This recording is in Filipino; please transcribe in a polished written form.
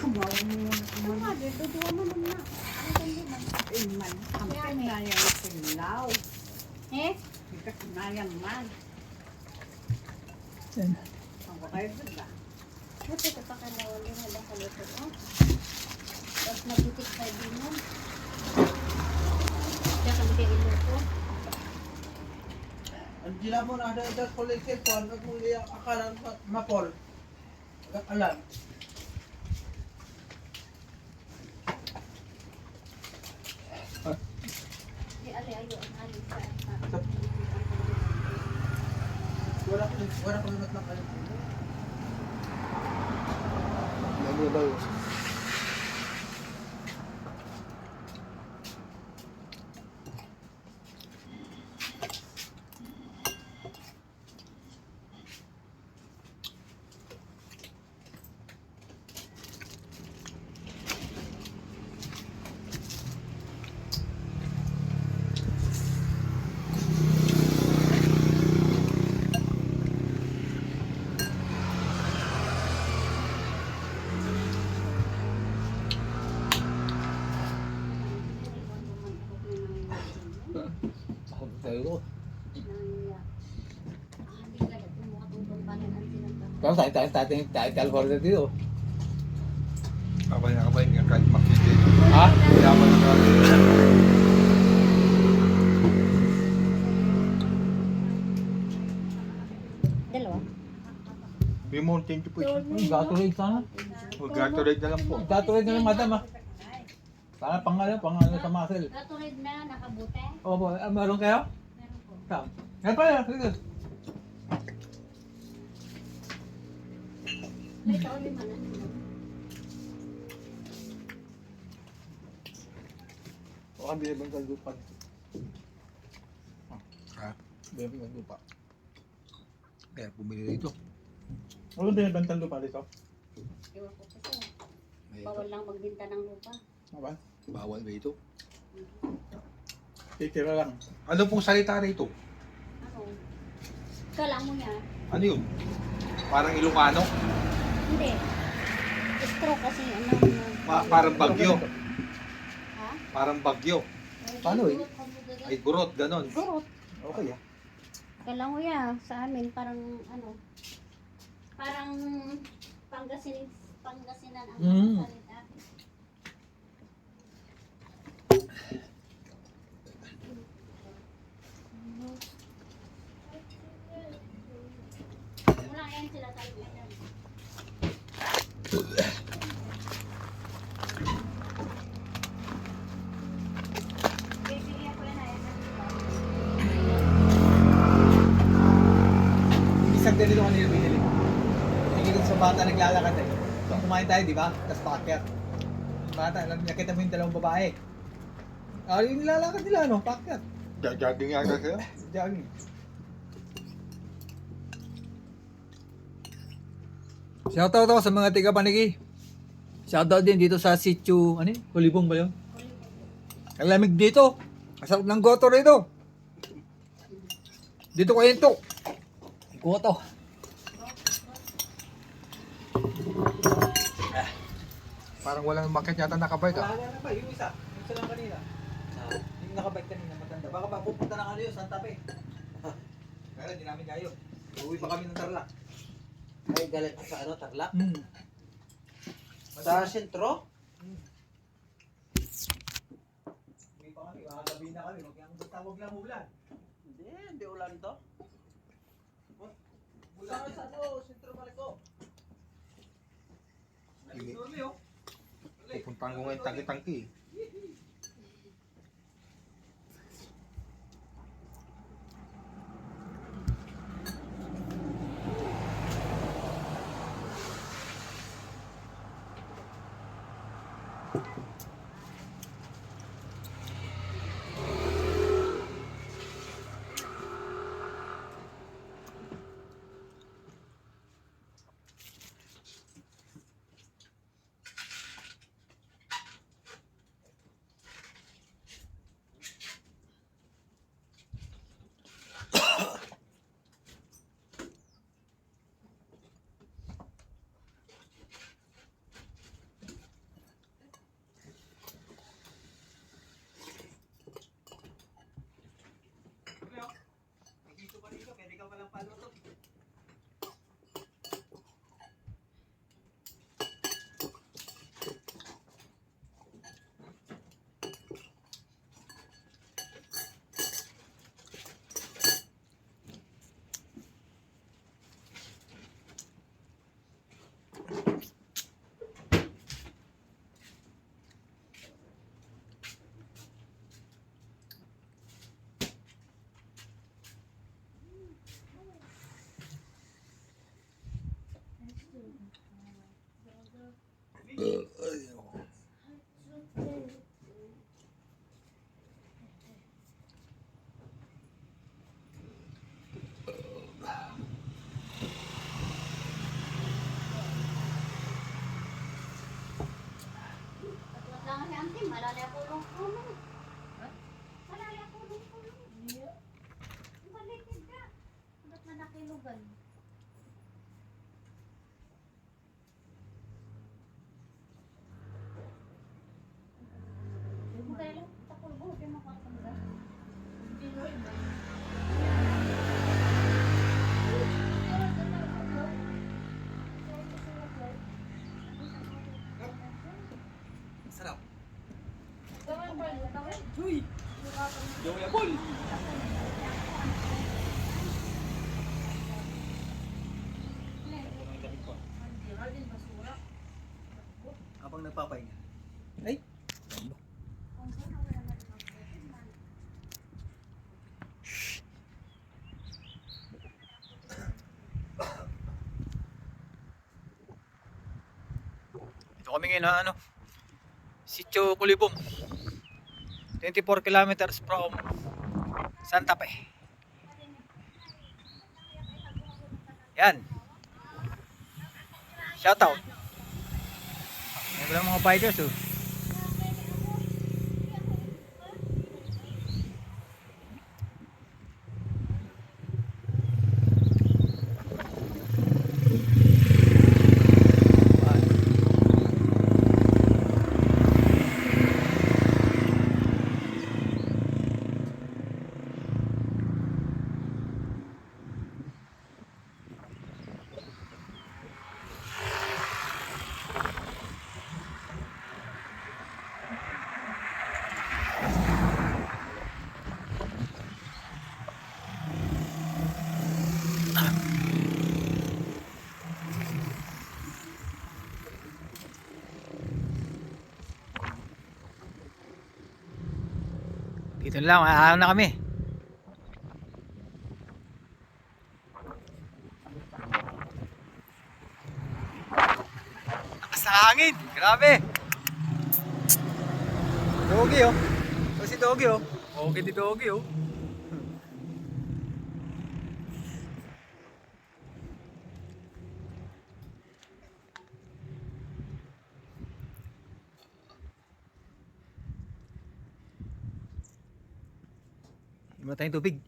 Kumawa mo naman. Duduwa mo naman na. Ano ganda man? Man, ang pinayang sinaw. Eh? Kasinayang man. Yan. Ang kayo ba? Buti ka pa kalawal yung halang kalito mo. Tapos nabitik pa din mo. Diyan ka bigay iluto. Ang gila mo na ada ito kulit cellphone, at mong liyak akalan mapol. Agak alam. Di ali ayo ang alin sa Wala ko naman lang kayo. Lagi daw. Ako tayo. Pero tayo California dito. Kabay na kabay, nga kahit makikita. Ha? Yaman na kabay. Dalawa. May mountain to po. Gatorade sana. Mag-gatorade na lang po. Gatorade na lang madam ah. Para pang sa muscle. Gatorade na nakabuti. Opo, meron kayo? Meron po. Saan? Yan pala, sige. May taon yung manan. O kami ibang kaldupan. Ha? Ibang kaldupa. Kaya bumili rito. Ano ba ibang kaldupa dito? Ewan ko kasi. Bawal lang magbinta ng lupa. Ano ba? Bawal rito. Titira lang. Ano pong salita rito? Ano? Kala mo niya? Ano yun? Parang Ilocano? Hindi. Straw kasi ano. Parang bagyo. Ha? Parang bagyo. Paano eh? Ay gurot, ganon. Gurot. Okay ah. Kala mo ya sa amin parang ano. Parang Pangasinan ang salita. Wala yan sila talaga. Bibigyan ko na yan. Isang ganito kanila binili. Tingin sa bata naglalakad eh. So, kumain tayo, di ba? Tapos paakyat. Bata, nakita mo yung dalawang babae. Yung nilalakad nila, no? Paakyat. Jogging nga kasi. Jogging. Shoutout ako sa mga tiga Panigi. Shoutout din dito sa Sitio, ano yun? Kulibong ba yun? Ang lamig dito. Masarap ng goto rito. Dito kayo ito. Goto. Parang walang market yata nakabike ah. Wala na ba? Yung isa. Yung isa lang kanina. Yung nakabike kanina matanda. Baka ba pupunta na kayo Santa Fe. Kaya hindi namin kayo. Uwi pa kami ng Tarlac. Ay, galit sa ano, Tarlac? Sa sentro? uwi pa kami. Makagabi na kami. Huwag lang ulan. Hindi ulan to. Ulan ka sa ano, sentro Maliko. Nag-inorme oh. Pupuntahan ko ngayon tangki-tangki. ka palang paluto. At lang si Auntie, malalaya kulong-kulong. Malalaya kulong-kulong. Balikin ka. Ba't na nakilugan? Kaya lang, takulbo, kaya makakanda. Hindi mo yun. Sarap. Uy! Yung yabol. Habang nagpapahinga. Ay! Ito kami ngayon na ano, Sitio Kulibong. 24 kilometers from Santa Fe. Yan. Shoutout. May wala mga bikers oh. Dito na lang, aaw na kami. Lakas ng hangin, grabe. Dogi oh. Ito si Dogi oh. Okay di Dogi oh. Hindi mo tayong tubig.